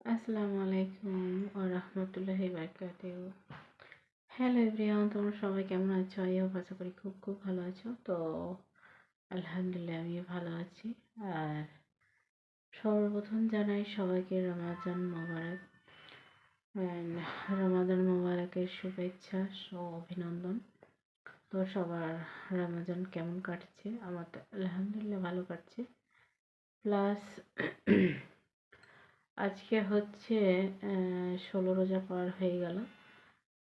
আসসালামু আলাইকুম ওয়া রাহমাতুল্লাহি ওয়া বারাকাতুহু। হ্যালো এভরিওয়ান, তোমরা সবাই কেমন আছো? আশা করি খুব খুব ভালো আছো। তো আলহামদুলিল্লাহ আমিও ভালো আছি। আর সর্বপ্রথম জানাই সবাইকে রমাদান মোবারক। রমাদান মোবারকের শুভেচ্ছা ও অভিনন্দন। তো সবার রমাদান কেমন কাটছে? আমার তো আলহামদুলিল্লাহ ভালো কাটছে। প্লাস আজকে হচ্ছে 16 রোজা পার হয়ে গেল।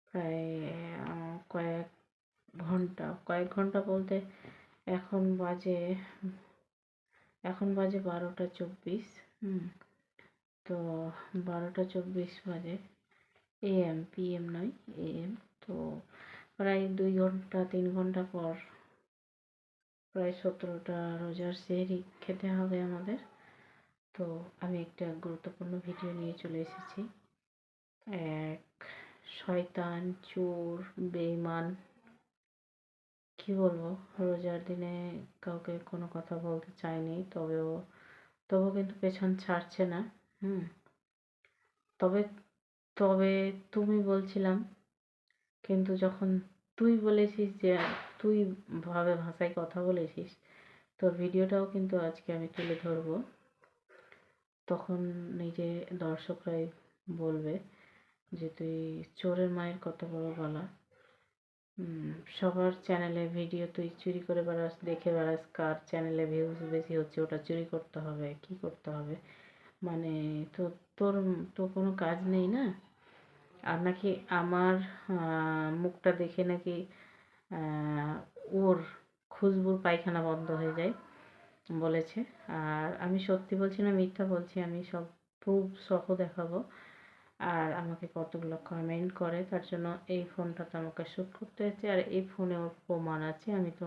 প্রায় কয়েক কয়েক ঘন্টা বলতে এখন বাজে এখন বাজে 12টা 24। তো 12টা 24 বাজে, PM নয়, AM। তো প্রায় 2 ঘন্টা 3 ঘন্টা পর প্রায় 17টা রোজার সেহরি খেতে হবে আমাদের। তো আমি একটা গুরুত্বপূর্ণ ভিডিও নিয়ে চলে এসেছি। এক শয়তান, চোর, বেঈমান, কি বলবো, রোজার দিনে কাউকে কোনো কথা বলতে চায়নি, তবুও কিন্তু পেছন ছাড়ছে না। হুম তবে তবে তুমি বলছিলাম, কিন্তু যখন তুই বলেছিস যে তুই ভাষায় কথা বলেছিস, তোর ভিডিওটাও কিন্তু আজকে আমি তুলে ধরবো। তখন নিজে দর্শকরাই বলবে যে তুই চোরের মায়ের কত বড় গলা। সবার চ্যানেলে ভিডিও তুই চুরি করে বেড়াস, দেখে বেড়াস কার চ্যানেলে ভিউজ বেশি হচ্ছে, ওটা চুরি করতে হবে, কি করতে হবে, মানে তো তোর তো কোনো কাজ নেই না। আর নাকি আমার মুখটা দেখে নাকি ওর খুশবুর পায়খানা বন্ধ হয়ে যায় বলেছে। আর আমি সত্যি বলছি না মিথ্যা বলছি, আমি সব প্রুফ সহ দেখাবো। আর আমাকে কতগুলো কমেন্ট করে, তার জন্য এই ফোনটাতে আমাকে শ্যুট করতে হচ্ছে। আর এই ফোনে ওর প্রমাণ আছে, আমি তো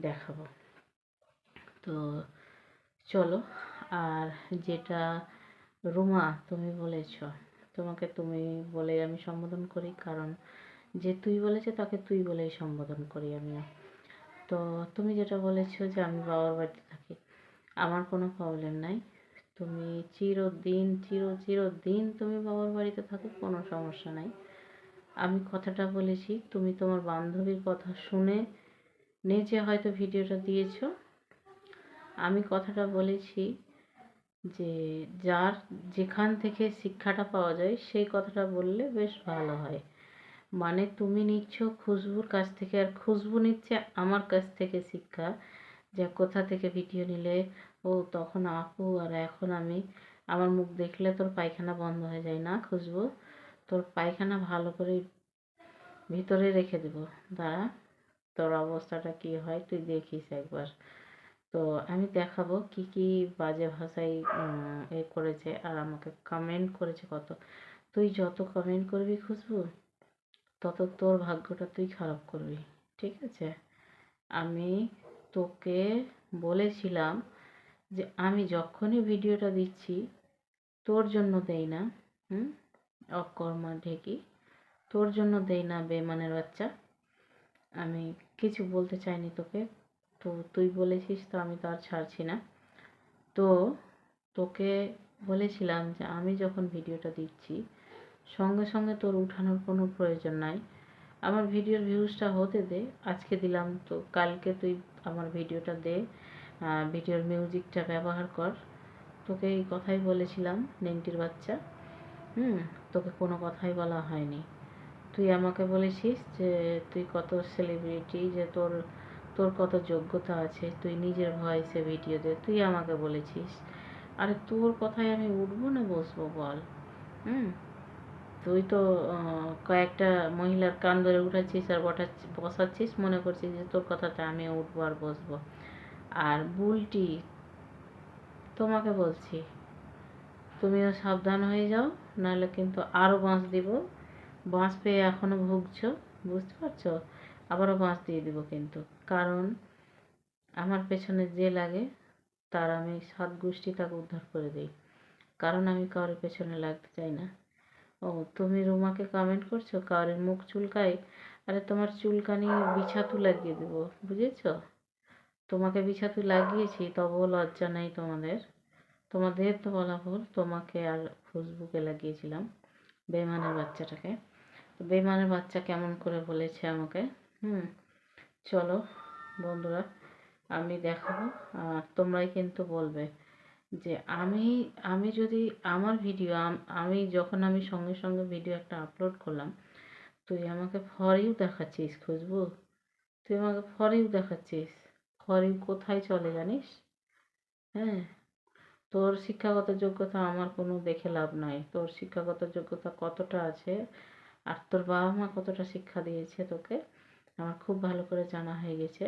দেখাবো। তো চলো। আর যেটা রুমা তুমি বলেছ, তোমাকে তুমি বলে আমি সম্বোধন করি, কারণ যে তুই বলেছে তাকে তুই বলেই সম্বোধন করি আমিও। তো তুমি যেটা বলেছো যে আমি বাবার বাড়িতে থাকি, আমার কোনো প্রবলেম নাই। তুমি চিরদিন তুমি বাবার বাড়িতে থাকো, কোনো সমস্যা নাই। আমি কথাটা বলেছি, তুমি তোমার বান্ধবীর কথা শুনে নিজে হয়তো ভিডিওটা দিয়েছো। আমি কথাটা বলেছি যে যার যেখান থেকে শিক্ষাটা পাওয়া যায় সেই কথাটা বললে বেশ ভালো হয়। মানে তুমি নিচ্ছ খুশবুর কাছ থেকে, আর খুশবু নিচ্ছে আমার কাছ থেকে শিক্ষা, যে কোথা থেকে ভিডিও নিলে ও তখন আপু আর এখন আমি। আমার মুখ দেখলে তোর পায়খানা বন্ধ হয়ে যায় না খুশবু? তোর পায়খানা ভালো করে ভিতরে রেখে দেবো, দাঁড়া, তোর অবস্থাটা কি হয় তুই দেখিস একবার। তো আমি দেখাবো কি কি বাজে ভাষায় এ করেছে, আর আমাকে কমেন্ট করেছে কত। তুই যত কমেন্ট করবি খুশবু, তত তোর ভাগ্যটা তুই খারাপ করবি, ঠিক আছে? আমি তোকে বলেছিলাম যে আমি যখনই ভিডিওটা দিচ্ছি তোর জন্য দেই না। হুম অকর্মা ঢেকি, তোর জন্য দেই না বেমানের বাচ্চা। আমি কিছু বলতে চাইনি তোকে, তো তুই বলেছিস তো আমি তো আর ছাড়ছি না। তো তোকে বলেছিলাম যে আমি যখন ভিডিওটা দিচ্ছি সঙ্গে সঙ্গে তোর উঠানোর কোনো প্রয়োজন নাই। আমার ভিডিওর ভিউজটা হতে দে, আজকে দিলাম তো কালকে তুই আমার ভিডিওটা দে, ভিডিওর মিউজিকটা ব্যবহার কর। তোকে এই কথাই বলেছিলাম নেংটির বাচ্চা। তোকে কোনো কথাই বলা হয়নি। তুই আমাকে বলেছিস যে তুই কত সেলিব্রিটি, যে তোর তোর কত যোগ্যতা আছে, তুই নিজের ভয়েসে ভিডিও দে, তুই আমাকে বলেছিস। আরে তোর কথায় আমি উঠবো না বসবো বল? হুম তুই তো কয়েকটা মহিলার কান ধরে উঠাচ্ছিস আর বসাচ্ছিস, মনে করছিস যে তোর কথাতে আমি উঠবো আর বসবো। আর বুলটি, তোমাকে বলছি তুমিও সাবধান হয়ে যাও, নাহলে কিন্তু আরও বাঁশ দিব। বাঁশ পেয়ে এখনও ভুগছো, বুঝতে পারছো? আবারও বাঁশ দিয়ে দিব কিন্তু, কারণ আমার পেছনে যে লাগে তার আমি 7 গোষ্ঠী তাকে উদ্ধার করে দিই, কারণ আমি কারোর পেছনে লাগতে চাই না। ও তুমি রুমাকে কমেন্ট করছো কারোর মুখ চুলকায়? আরে তোমার চুলকানি বিছাতু লাগিয়ে দেবো, বুঝেছো? তোমাকে বিছাতু লাগিয়েছি তবুও লজ্জা নেই তোমাদের। তোমাদের তো বলা ভুল, তোমাকে আর ফেসবুকে লাগিয়েছিলাম বেইমানের বাচ্চাটাকে। তো বেইমানের বাচ্চা কেমন করে বলেছে আমাকে। চলো বন্ধুরা, আমি দেখাবো আর তোমরাই কিন্তু বলবে যে আমি আমি যদি আমার ভিডিও আমি যখন আমি সঙ্গে সঙ্গে ভিডিও একটা আপলোড করলাম, তুই আমাকে ফর ইউ দেখাচ্ছিস খুশবু, তুই আমাকে ফর ইউ দেখাচ্ছিস। ফর ইউ কোথায় চলে জানিস? হ্যাঁ, তোর শিক্ষাগত যোগ্যতা আমার কোনো দেখে লাভ নাই। তোর শিক্ষাগত যোগ্যতা কতটা আছে আর তোর বাবা মা কতটা শিক্ষা দিয়েছে তোকে আমার খুব ভালো করে জানা হয়ে গেছে।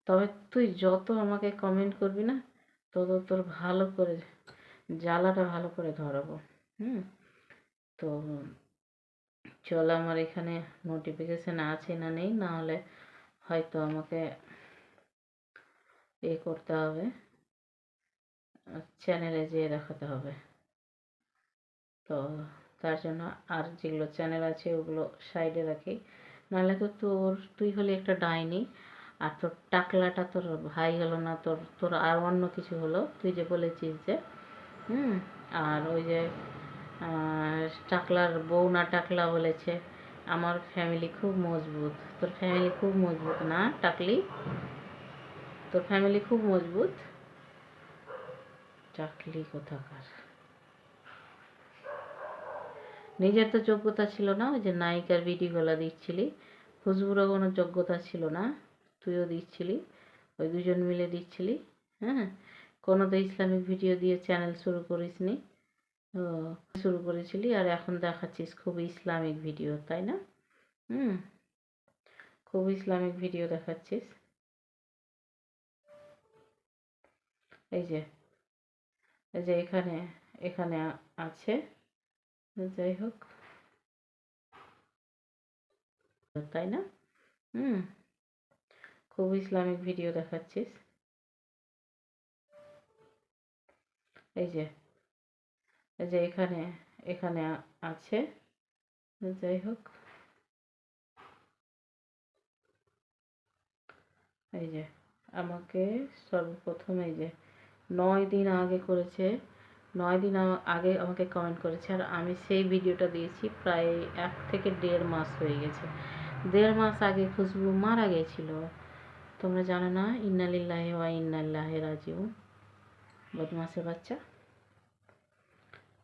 তবে তুই যত আমাকে কমেন্ট করবি না, তত তোর ভালো করে জ্বালাটা ভালো করে ধরাবো। তো চল, আমার এখানে নোটিফিকেশান আছে না নেই, না হলে হয়তো আমাকে করতে হবে, চ্যানেলে যেয়ে দেখাতে হবে। তো তার জন্য আর যেগুলো চ্যানেল আছে ওগুলো সাইডে রাখি, নাহলে তো তুই হলে একটা ডাইনি, আর তোর টাকলাটা তোর ভাই হলো না, তোর আর অন্য কিছু হলো। তুই যে বলেছিস যে আর ওই যে টাকলার বউ না টাকলা বলেছে আমার ফ্যামিলি খুব মজবুত। তোর ফ্যামিলি খুব মজবুত না টাকলি? তোর ফ্যামিলি খুব মজবুত? টাকলি কোথাকার। নিজের তো যোগ্যতা ছিল না, ওই যে নায়িকার ভিডিওগুলো দিচ্ছিলি, খুশবুরও কোনো যোগ্যতা ছিল না, তুইও দিচ্ছিলি, ওই দুজন মিলে দিচ্ছিলি। কোনো তো ইসলামিক ভিডিও দিয়ে চ্যানেল শুরু করিসনি। ও, শুরু করেছিলি আর এখন দেখাচ্ছিস খুব ইসলামিক ভিডিও, তাই না? খুব ইসলামিক ভিডিও দেখাচ্ছিস। এই যে এখানে এখানে আছে, যাই হোক, তাই না? খুব ইসলামিক ভিডিও দেখাচ্ছিস। এই যে এখানে এখানে আছে, যাই হোক, এই যে আমাকে সর্বপ্রথম এই যে 9 দিন আগে করেছে, 9 দিন আগে আমাকে কমেন্ট করেছে, আর আমি সেই ভিডিওটা দিয়েছি প্রায় 1 থেকে 1.5 মাস হয়ে গেছে। 1.5 মাস আগে খুশবু মারা গেছিল, তোমরা জানো না? ইন্না লিল্লাহি ওয়া ইন্না ইলাইহি রাজিউন, বদমাসের বাচ্চা।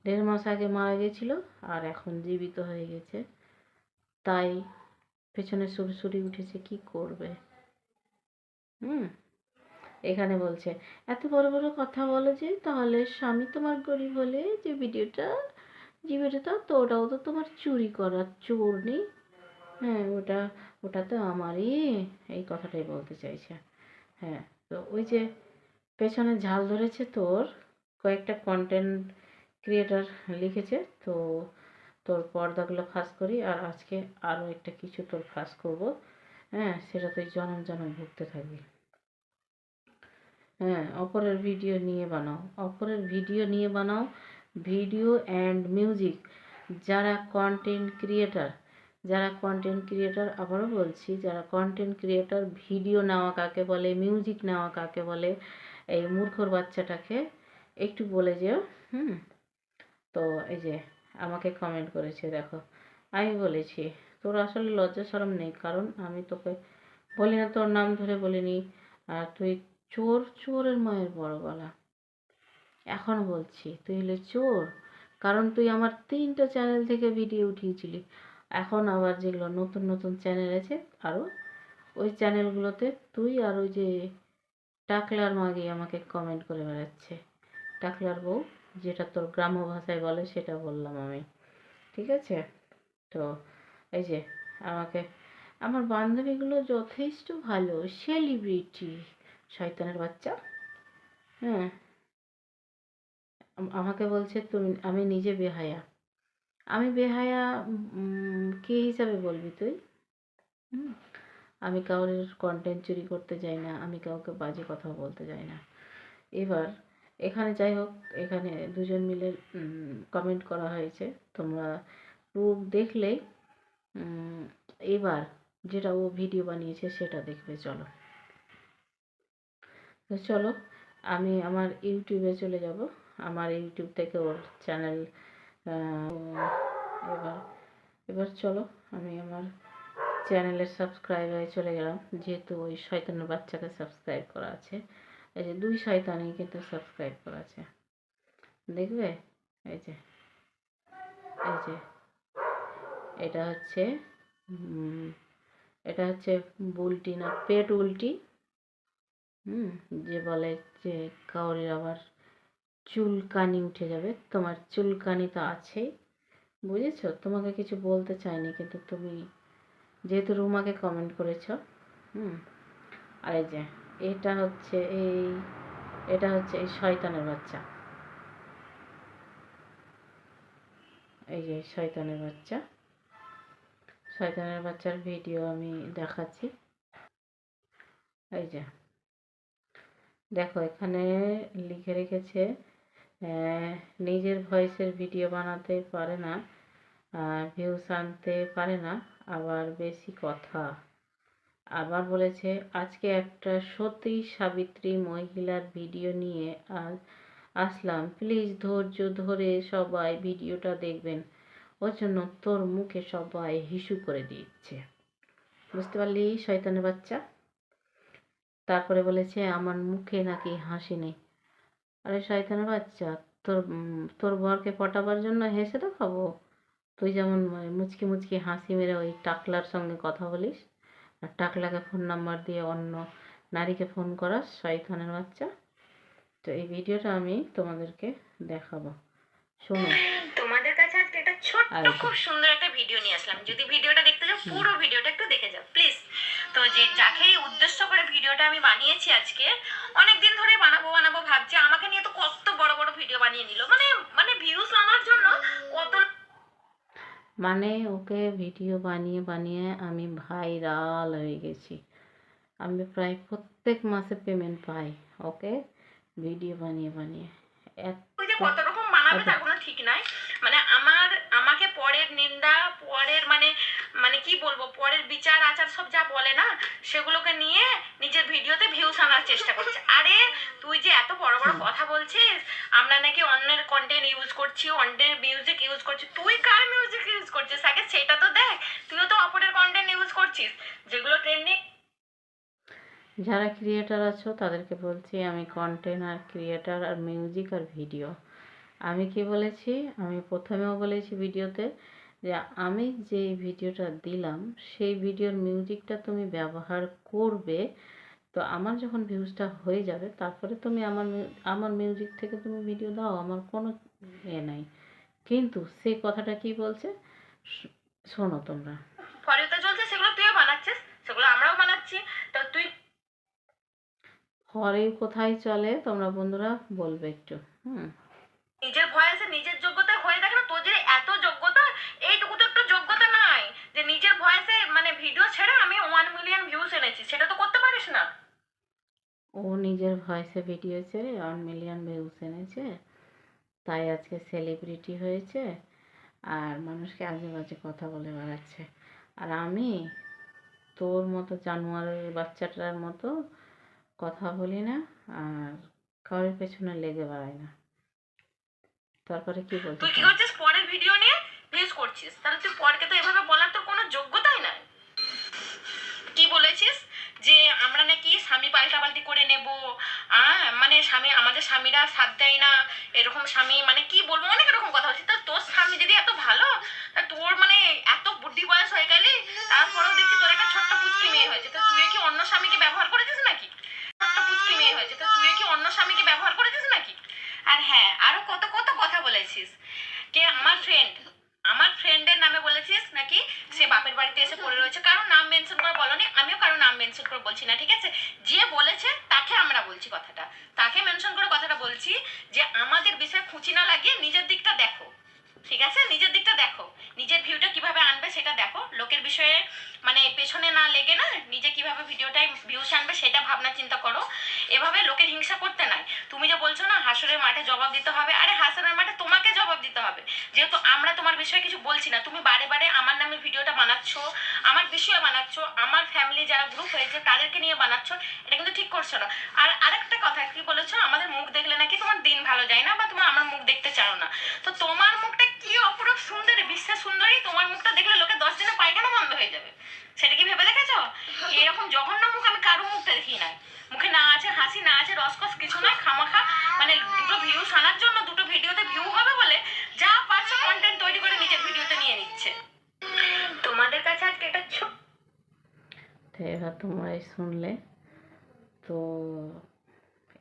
1.5 মাস আগে মারা গেছিল আর এখন জীবিত হয়ে গেছে, তাই পেছনে সুরসুরি উঠেছে। কি করবে? এখানে বলছে এত বড় বড় কথা বলো যে, তাহলে স্বামী তোমার গরিব হলে যে ভিডিওটা তো ওটাও তো তোমার চুরি করার, চোর নেই? ওটা তো আমারই, এই কথাটাই বলতে চাইছে। তো ওই যে পেছনে ঝাল ধরেছে তোর কয়েকটা কন্টেন্ট ক্রিয়েটার লিখেছে, তো তোর পর্দাগুলো ফাঁস করি, আর আজকে আরও একটা কিছু তোর ফাঁস করবো। সেটা তুই জনম জনম ভুগতে থাকবি। অপরের ভিডিও নিয়ে বানাও, অপরের ভিডিও নিয়ে বানাও, ভিডিও অ্যান্ড মিউজিক। যারা কন্টেন্ট ক্রিয়েটার, আবারও বলছি, যারা কন্টেন্ট ক্রিয়েটার, ভিডিও নেওয়া কাকে বলে, মিউজিক নেওয়া কাকে বলে, এই মূর্খর বাচ্চাটাকে একটু বলে যেও। তো এই যে আমাকে কমেন্ট করেছে, দেখো আমি বলেছি তোর আসলে লজ্জা শরম নেই, কারণ আমি তোকে বলি না, তোর নাম ধরে বলিনি, আর তুই চোর, চোরের মায়ের বড় গলা। এখন বলছি তুই হলে চোর, কারণ তুই আমার 3টা চ্যানেল থেকে ভিডিও উঠিয়েছিলি। এখন আবার যেগুলো নতুন নতুন চ্যানেল আছে আরও, ওই চ্যানেলগুলোতে তুই আর ওই যে টাকলার মাগি আমাকে কমেন্ট করে বেড়াচ্ছে। টাকলার বউ, যেটা তোর গ্রাম্য ভাষায় বলে সেটা বললাম আমি, ঠিক আছে? তো এই যে আমাকে আমার বান্ধবীগুলো যথেষ্ট ভালো, সেলিব্রিটি, শয়তানের বাচ্চা। আমাকে বলছে আমি নিজে বেহায়া। আমি বেহায়া কী হিসাবে বলবি তুই? আমি কাউরের কন্টেন্ট চুরি করতে যাই না, আমি কাউকে বাজে কথা বলতে যাই না। এবার এখানে যাই হোক, এখানে দুজন মিলে কমেন্ট করা হয়েছে, তোমরা প্রুফ দেখলেই এবার যেটা ও ভিডিও বানিয়েছে সেটা দেখবে। চলো আমি আমার ইউটিউবে চলে যাব, আমার ইউটিউব থেকে ওর চ্যানেল। এবার এবার চলো আমি আমার চ্যানেলের সাবস্ক্রাইবারে চলে গেলাম, যেহেতু ওই শয়তানের বাচ্চাকে সাবস্ক্রাইব করা আছে। এই যে 2 শয়তানই কিন্তু সাবস্ক্রাইব করা আছে, দেখবে? এই যে এই যে এটা হচ্ছে এটা হচ্ছে বুলটি না পেট উল্টি। যে বলে যে কাউরির আবার চুলকানি উঠে যাবে, তোমার চুলকানি তো আছেই, বুঝেছো? তোমাকে কিছু বলতে চাইনি, কিন্তু তুমি যেহেতু রুমাকে কমেন্ট করেছো। আর এই যে এটা হচ্ছে এই শয়তানের বাচ্চা, এই যে শয়তানের বাচ্চার ভিডিও আমি দেখাচ্ছি। এই যে দেখো, এখানে লিখে রেখেছে নিজের ভয়েসের ভিডিও বানাতে পারে না, ভিউস আনতে পারে না, আবার বেশি কথা। আবার বলেছে আজকে একটা সতী সাবিত্রী মহিলার ভিডিও নিয়ে আসলাম, প্লিজ ধৈর্য ধরে সবাই ভিডিওটা দেখবেন, ওর জন্য তোর মুখে সবাই হিসু করে দিচ্ছে, বুঝতে পারলি শয়তানের বাচ্চা? তারপরে বলেছে আমার মুখে নাকি হাসি নেই। আরে শয়তানের বাচ্চা, তোর তোর বরকে পটাবার জন্য হেসে দেখাবো? তুই যেমন মুচকি মুচকি হাসি মেরে ওই টাকলার সঙ্গে কথা বলিস, আর টাকলাকে ফোন নাম্বার দিয়ে অন্য নারীকে ফোন করাস, শয়তানের বাচ্চা। তো এই ভিডিওটা আমি তোমাদেরকে দেখাবো, শোনো। তোমাদের কাছে আজকে একটা ছোট্ট খুব সুন্দর একটা ভিডিও নিয়ে আসলাম, যদি ভিডিওটা দেখতে চাও পুরো ভিডিওটা একটু দেখে যাও প্লিজ। তো যে যাকে উদ্দেশ্য করে ভিডিওটা আমি বানিয়েছি আজকে, অনেকদিন ধরে বানাবো বানাবো ভাবছি, আমাকে নিয়ে তো কত বড় বড় ভিডিও বানিয়ে নিল, মানে মানে ভিউজ আনার জন্য কত, মানে ওকে ভিডিও বানিয়ে বানিয়ে আমি ভাইরাল হয়ে গেছি। আমি প্রায় প্রত্যেক মাসে পেমেন্ট পাই ওকে ভিডিও বানিয়ে বানিয়ে। কত রকম বানাবে তার কোনো ঠিক নাই। মানে আমাকে পরের নিন্দা, পরের মানে মানে কি বলবো, পরের বিচার আচার সব যা বলে না, সেগুলোকে নিয়ে নিজের ভিডিওতে ভিউস আনার চেষ্টা করছে। আরে তুই যে এত বড় বড় কথা বলছিস, আমরা নাকি অন্যের কন্টেন্ট ইউজ করছি, অন্যের মিউজিক ইউজ করছি, তুই কার মিউজিক ইউজ করছিস আগে সেটা তো দেখ। তুইও তো অপরের কন্টেন্ট ইউজ করছিস, যেগুলো ট্রেন্ডিং। যারা ক্রিয়েটার আছো তাদেরকে বলছি, আমি কন্টেন্ট আর ক্রিয়েটার আর মিউজিক আর ভিডিও। আমি কি বলেছি, আমি প্রথমেও বলেছি ভিডিওতে যে আমি যে ভিডিওটা দিলাম সেই ভিডিওর মিউজিকটা তুমি ব্যবহার করবে, তো আমার যখন ভিউজটা হয়ে যাবে তারপরে তুমি আমার মিউজিক থেকে তুমি ভিডিও দাও, আমার কোনো নাই। কিন্তু সে কথাটা কি বলছে শোনো তোমরা। ফরিতা চলছে, সেগুলো তুইও বানাচ্ছিস, সেগুলো আমরাও বানাচ্ছি, তো তুই ঘরে কোথায় চলে তোমরা বন্ধুরা বলবে একটু। নিজের ভয়েসে নিজের যোগ্যতা হয়ে দেখে না, তোর যে এত যোগ্যতা, এইটুকু তো একটু যোগ্যতা নাই যে নিজের ভয়েসে মানে ভিডিও ছেড়ে আমি 1 মিলিয়ন ভিউজ এনেছি, সেটা তো করতে পারিস না। ও নিজের ভয়েসে ভিডিও ছেড়ে 1 মিলিয়ন ভিউজ এনেছে, তাই আজকে সেলিব্রিটি হয়েছে আর মানুষকে আজে বাজে কথা বলে বেড়াচ্ছে। আর আমি তোর মতো জানোয়ারের বাচ্চাটার মতো কথা বলি না আর কারোর পেছনে লেগে বেড়াই না। তারপরে কি বলছিস? তুই কি করছিস, পরের ভিডিও নিয়ে ভিউজ করছিস, তাহলে তুই পরকে তো এভাবে বলার তোর কোনো যোগ্যতাই নাই। কি বলেছিস যে আমরা নাকি স্বামী পাল্টাপাল্টি করে নেব, মানে স্বামী, আমাদের স্বামীরা সাথ দেয় না, এরকম স্বামী, মানে কি বলবো, অনেক রকম কথা বলছিস। তা তোর স্বামী যদি এত ভালো, তা তোর মানে এত বুদ্ধি বয়স হয়ে গেলি, তারপরেও দেখছি তোর একটা ছোট্ট পুচকি মেয়ে হয়েছে, তো তুই কি অন্য স্বামীকে ব্যবহার করেছিস নাকি? ছোট্ট পুচকি মেয়ে হয়েছে, তো তুই কি অন্য স্বামীকে ব্যবহার করেছিস নাকি? আর হ্যাঁ, আরো কত কত কথা বলেছিস, কে আমার ফ্রেন্ডের নামে বলেছিস নাকি সে বাপের বাড়িতে এসে পড়ে রয়েছে, কারণ নাম মেনশন করে বলনি, আমিও কারো নাম মেনশন করে বলছি না, ঠিক আছে? যে বলেছে তাকে আমরা বলছি কথাটা, তাকে মেনশন করে কথাটা বলছি যে আমাদের বিষয়ে খুঁচি না লাগিয়ে নিজের দিকটা দেখো, ঠিক আছে? নিজের দিকটা দেখো, নিজের ভিউটা কিভাবে আনবে সেটা দেখো, লোকের বিষয়ে মানে পেছনে না লেগে না, নিজে কিভাবে ভিডিওটাই ভিউস আনবে সেটা ভাবনা চিন্তা করো, এভাবে লোকের হিংসা করতে নাই। তুমি যে বলছো না হাসরের মাঠে জবাব দিতে হবে, আরে হাসরের মাঠে তোমাকে জবাব দিতে হবে। হবে। যেহেতু আমরা তোমার বিষয়ে কিছু বলছি না, তুমি বারে বারে আমার নামে ভিডিওটা বানাচ্ছ, আমার বিষয়ে বানাচ্ছ, আমার ফ্যামিলি যারা গ্রুপ হয়েছে তাদেরকে নিয়ে বানাচ্ছ, এটা কিন্তু ঠিক করছো না। আর আরেকটা কথা কি বলেছো, আমাদের মুখ দেখলে নাকি তোমার দিন ভালো যায় না বা তোমার আমার মুখ দেখতে চাও না। তো তোমার মুখটা কি অপরূপ সুন্দরী, বিশ্বের সুন্দরী, তোমার মুখটা দেখলে লোকে 10 দিনে পায়খানা বন্ধ হয়ে যাবে। সেটা কি ভেবে দেখেছো? এরকম জঘন্য মুখ আমি কারো মুখে দেখি নাই। মুখে না আছে হাসি, না আছে রসকস, কিছু নয়, খামাখা মানে দুটো ভিউস আনার জন্য, দুটো ভিডিওতে ভিউ হবে বলে যা পারছো কন্টেন্ট তৈরি করে নিজের ভিডিওতে নিয়ে নিচ্ছে। তোমাদের কাছে আজকে এটা তো এবার তোমরাই শুনলে, তো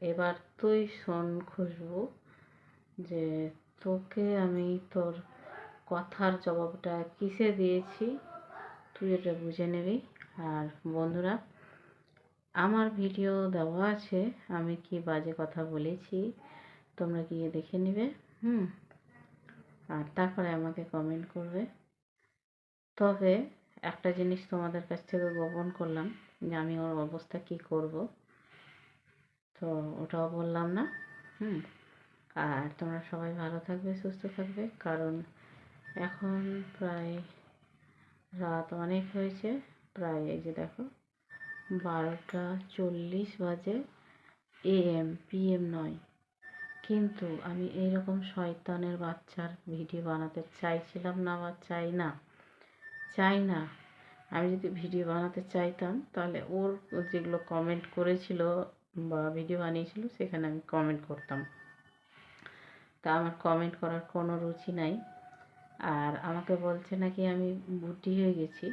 এবার তুই শোন খুশবু, যে তোকে আমি তোর কথার জবাবটা কিসে দিয়েছি তুই এটা বুঝে নিবি। আর বন্ধুরা, আমার ভিডিও দেওয়া আছে আমি কি বাজে কথা বলেছি, তোমরা গিয়ে দেখে নিবে। আর তারপরে আমাকে কমেন্ট করবে। তবে একটা জিনিস তোমাদের কাছ থেকে গোপন করলাম, যে আমি ওর অবস্থা কি করব, তো ওটাও বললাম না। আর তোমরা সবাই ভালো থাকবে, সুস্থ থাকবে, কারণ এখন প্রায় রাত অনেক হয়েছে, প্রায় এই যে দেখো 12:40 বাজে, AM PM নয়। কিন্তু আমি এইরকম শয়তানের বাচ্চার ভিডিও বানাতে চাইছিলাম না বা চাই না। আমি যদি ভিডিও বানাতে চাইতাম তাহলে ওর যেগুলো কমেন্ট করেছিল বা ভিডিও বানিয়েছিল সেখানে আমি কমেন্ট করতাম। তা আমার কমেন্ট করার কোনো রুচি নাই। আর আমাকে বলছে নাকি আমি বুদ্ধি হয়ে গেছি।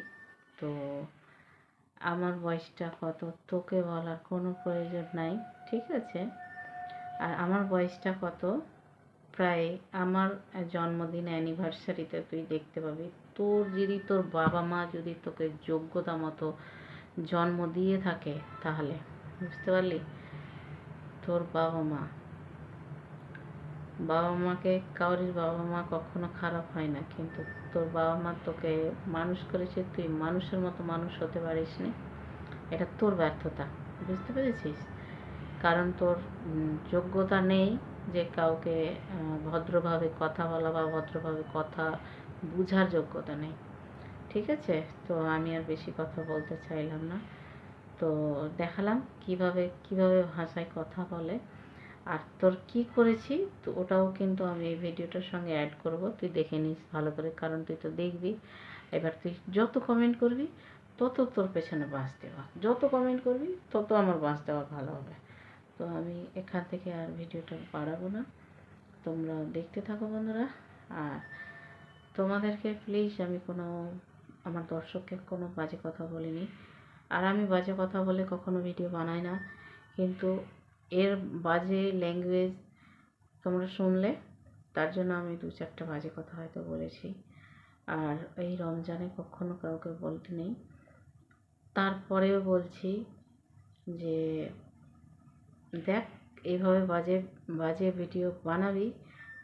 তো আমার বয়সটা কত তোকে বলার কোনো প্রয়োজন নাই, ঠিক আছে? আর আমার বয়সটা কত, প্রায় আমার জন্মদিন অ্যানিভার্সারিতে তুই দেখতে পাবি। তোর বাবা মা যদি তোকে যোগ্যতা মতো জন্ম দিয়ে থাকে, তাহলে বুঝতে পারলি? তোর বাবা মাকে, কারোর বাবা মা কখনো খারাপ হয় না, কিন্তু তোর বাবা মা তোকে মানুষ করেছে, তুই মানুষের মতো মানুষ হতে পারিস নি, এটা তোর ব্যর্থতা। বুঝতে পেরেছিস? কারণ তোর যোগ্যতা নেই যে কাউকে ভদ্রভাবে কথা বলা বা ভদ্রভাবে কথা বুঝার যোগ্যতা নেই, ঠিক আছে? তো আমি আর বেশি কথা বলতে চাইলাম না, তো দেখালাম কিভাবে ভাষায় কথা বলে। আর তোর কি করেছি তো ওটাও কিন্তু আমি এই ভিডিওটার সঙ্গে অ্যাড করব, তুই দেখে নিস ভালো করে, কারণ তুই তো দেখবি। এবার তুই যত কমেন্ট করবি তত তোর পেছনে বাঁশ দেওয়া, যত কমেন্ট করবি তত আমার বাঁশ দেওয়া ভালো হবে। তো আমি এখান থেকে আর ভিডিওটা বাড়াবো না, তোমরা দেখতে থাকো বন্ধুরা। আর তোমাদেরকে প্লিজ, আমি আমার দর্শককে কোনো বাজে কথা বলিনি, আর আমি বাজে কথা বলে কখনো ভিডিও বানাই না, কিন্তু এর বাজে ল্যাঙ্গুয়েজ তোমরা শুনলে তার জন্য আমি 2-4টা বাজে কথা হয়তো বলেছি। আর এই রমজানে কখনো কাউকে বলতে নেই। তারপরেও বলছি যে দেখ, এইভাবে বাজে বাজে ভিডিও বানাবি,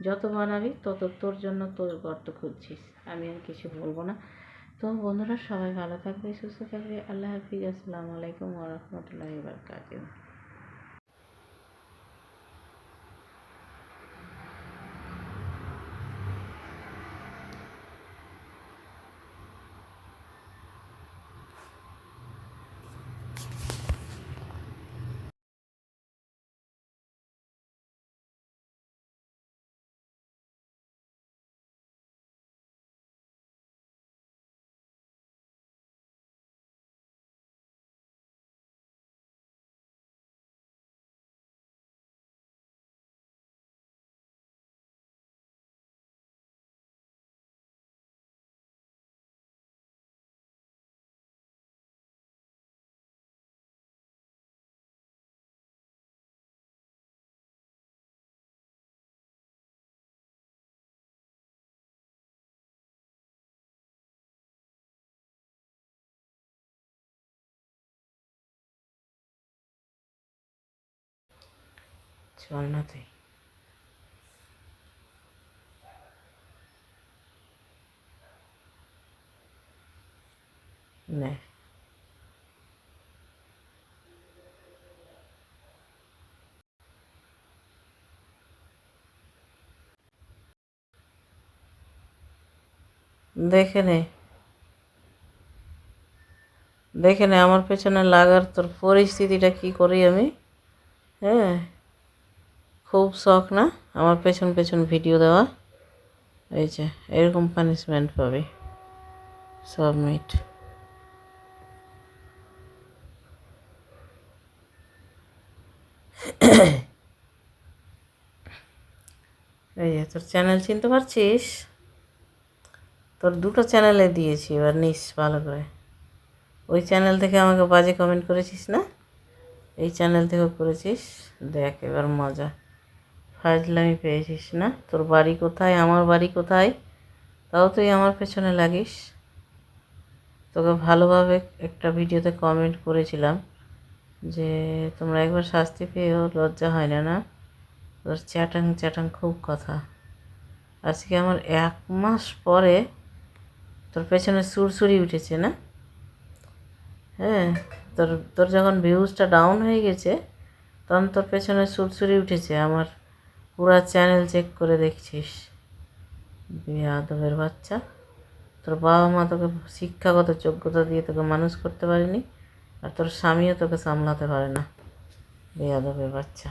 যত বানাবি তত তোর জন্য তোর গর্ত খুঁজছিস, আমি আর কিছু বলবো না। তো বন্ধুরা, সবাই ভালো থাকবে, সুস্থ থাকবে। আল্লাহ হাফিজ। আসসালামু আলাইকুম ওয়া রাহমাতুল্লাহি ওয়া বারাকাতুহু। চল না তুই, নে। দেখে নে, দেখে নে আমার পেছনে লাগার তোর পরিস্থিতিটা কি করি আমি। হ্যাঁ, খুব শখ না আমার পেছন পেছন ভিডিও দেওয়া। এই যে এরকম পানিশমেন্ট পাবি। সাবমিট। এই যে তোর চ্যানেল চিনতে পারছিস? তোর দুটো চ্যানেলে দিয়েছি, এবার নিস ভালো করে। ওই চ্যানেল থেকে আমাকে বাজে কমেন্ট করেছিস না, এই চ্যানেল থেকেও করেছিস। দেখ এবার মজা, ফাজলামি পেয়েছিস না? তোর বাড়ি কোথায়, আমার বাড়ি কোথায়, তাও তুই আমার পেছনে লাগিস। তোকে ভালোভাবে একটা ভিডিওতে কমেন্ট করেছিলাম যে তোমরা একবার শাস্তি পেয়েও লজ্জা হয় না না? তোর চ্যাটাং চ্যাটাং খুব কথা। আজকে আমার 1 মাস পরে তোর পেছনে সুরসুরি উঠেছে না? হ্যাঁ, তোর তোর যখন ভিউজটা ডাউন হয়ে গেছে তখন তোর পেছনে সুরসুরি উঠেছে। আমার পুরা চ্যানেল চেক করে দেখছিস। বেয়াদবের বাচ্চা, তোর বাবা মা তোকে শিক্ষাগত যোগ্যতা দিয়ে তোকে মানুষ করতে পারেনি, আর তোর স্বামীও তোকে সামলাতে পারে না। বেয়াদবের বাচ্চা,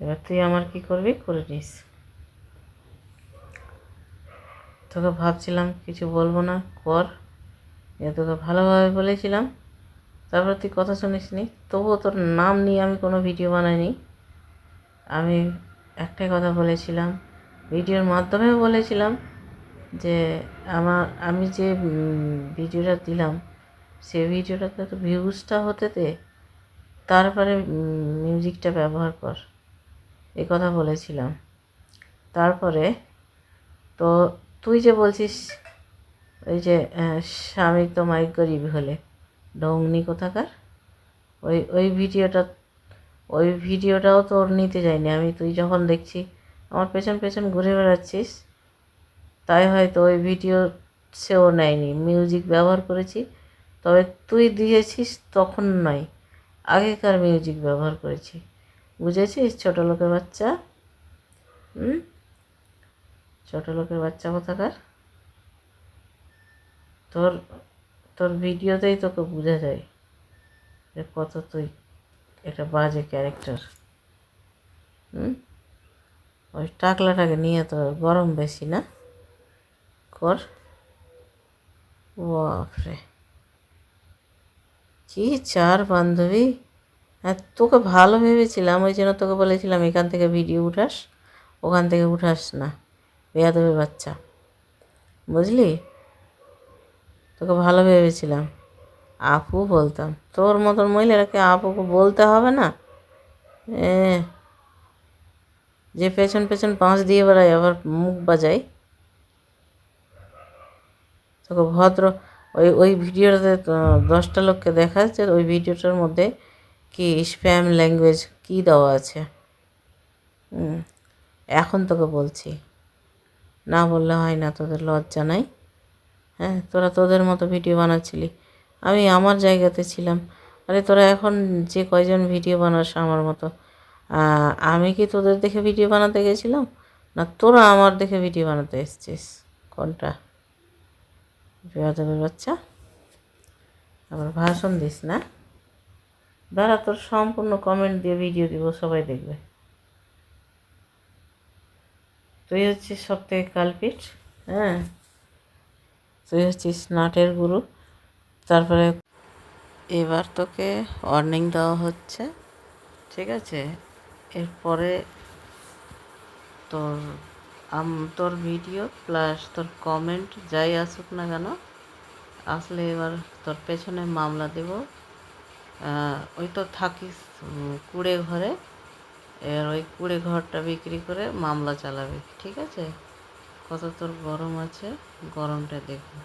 এবার তুই আমার কি করবি করে নিস। তোকে ভাবছিলাম কিছু বলবো না, কর। তোকে ভালোভাবে বলেছিলাম, তারপর তুই কথা শুনিস নি। তবুও তোর নাম নিয়ে আমি কোনো ভিডিও বানাইনি। আমি একটাই কথা বলেছিলাম, ভিডিওর মাধ্যমে বলেছিলাম যে আমি যে ভিডিওটা দিলাম সে ভিডিওটাতে তো ভিউজটা হতে দে, তারপরে মিউজিকটা ব্যবহার কর, এই কথা বলেছিলাম। তারপরে তো তুই যে বলছিস ওই যে স্বামী তো মাইক গরিব হলে ডংনি কোথাকার, ওই ভিডিওটাও তোর নিতে যাইনি আমি। তুই যখন দেখছি আমার পেছন পেছন ঘুরে বেড়াচ্ছিস, তাই হয়তো ওই ভিডিও সেও নেয়নি। মিউজিক ব্যবহার করেছি, তবে তুই দিয়েছিস তখন নয়, আগেকার মিউজিক ব্যবহার করেছি। বুঝেছিস ছোটো লোকের বাচ্চা? ছোটো লোকের বাচ্চা কোথাকার। তোর তোর ভিডিওতেই তোকে বোঝা যায় যে কত তুই একটা বাজে ক্যারেক্টার। ওই টাকলাটাকে নিয়ে তো গরম বেশি না, কর। বাপরে, কি চার বান্ধবী! হ্যাঁ, তোকে ভালো ভেবেছিলাম, ওই জন্য তোকে বলেছিলাম এখান থেকে ভিডিও উঠাস, ওখান থেকে উঠাস না, বেয়াদবের বাচ্চা, বুঝলি? তোকে ভালো ভেবেছিলাম, আপু বলতাম। তোর মতন মহিলাকে আপুকে বলতে হবে না? যে পেছন পেছন পাঁচ দিয়ে বেড়ায় আবার মুখ বাজায়। তোকে ভদ্র ওই ভিডিওটাতে 10টা লোককে দেখাচ্ছে, ওই ভিডিওটার মধ্যে কি স্প্যাম ল্যাঙ্গুয়েজ কি দেওয়া আছে। এখন তোকে বলছি, না বললে হয় না, তোদের লজ্জা নাই? হ্যাঁ, তোরা তোদের মতো ভিডিও বানাচ্ছিলি, আমি আমার জায়গাতে ছিলাম। আরে তোরা এখন যে কয়জন ভিডিও বানাস আমার মতো, আমি কি তোদের দেখে ভিডিও বানাতে গেছিলাম, না তোরা আমার দেখে ভিডিও বানাতে এসছিস? কোনটা? বেয়াদবের বাচ্চা, আবার ভাষণ দিস না। দাঁড়া, তোর সম্পূর্ণ কমেন্ট দিয়ে ভিডিও দিব, সবাই দেখবে। তুই হচ্ছিস সব থেকে কালপিট। হ্যাঁ, তুই হচ্ছিস নাটের গুরু। তারপরে এবার তোকে ওয়ার্নিং দেওয়া হচ্ছে, ঠিক আছে? এরপরে তোর তোর ভিডিও প্লাস তোর কমেন্ট যাই আসুক না কেন, আসলে এবার তোর পেছনে মামলা দেব। ওই তো থাকিস কুড়ে ঘরে, এবার ওই কুড়ে ঘরটা বিক্রি করে মামলা চালাবে, ঠিক আছে? কত তোর গরম আছে, গরমটা দেখবো।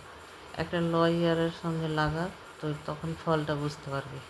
একটা লয়ারের সঙ্গে লাগা, তুই তখন ফলটা বুঝতে পারবি।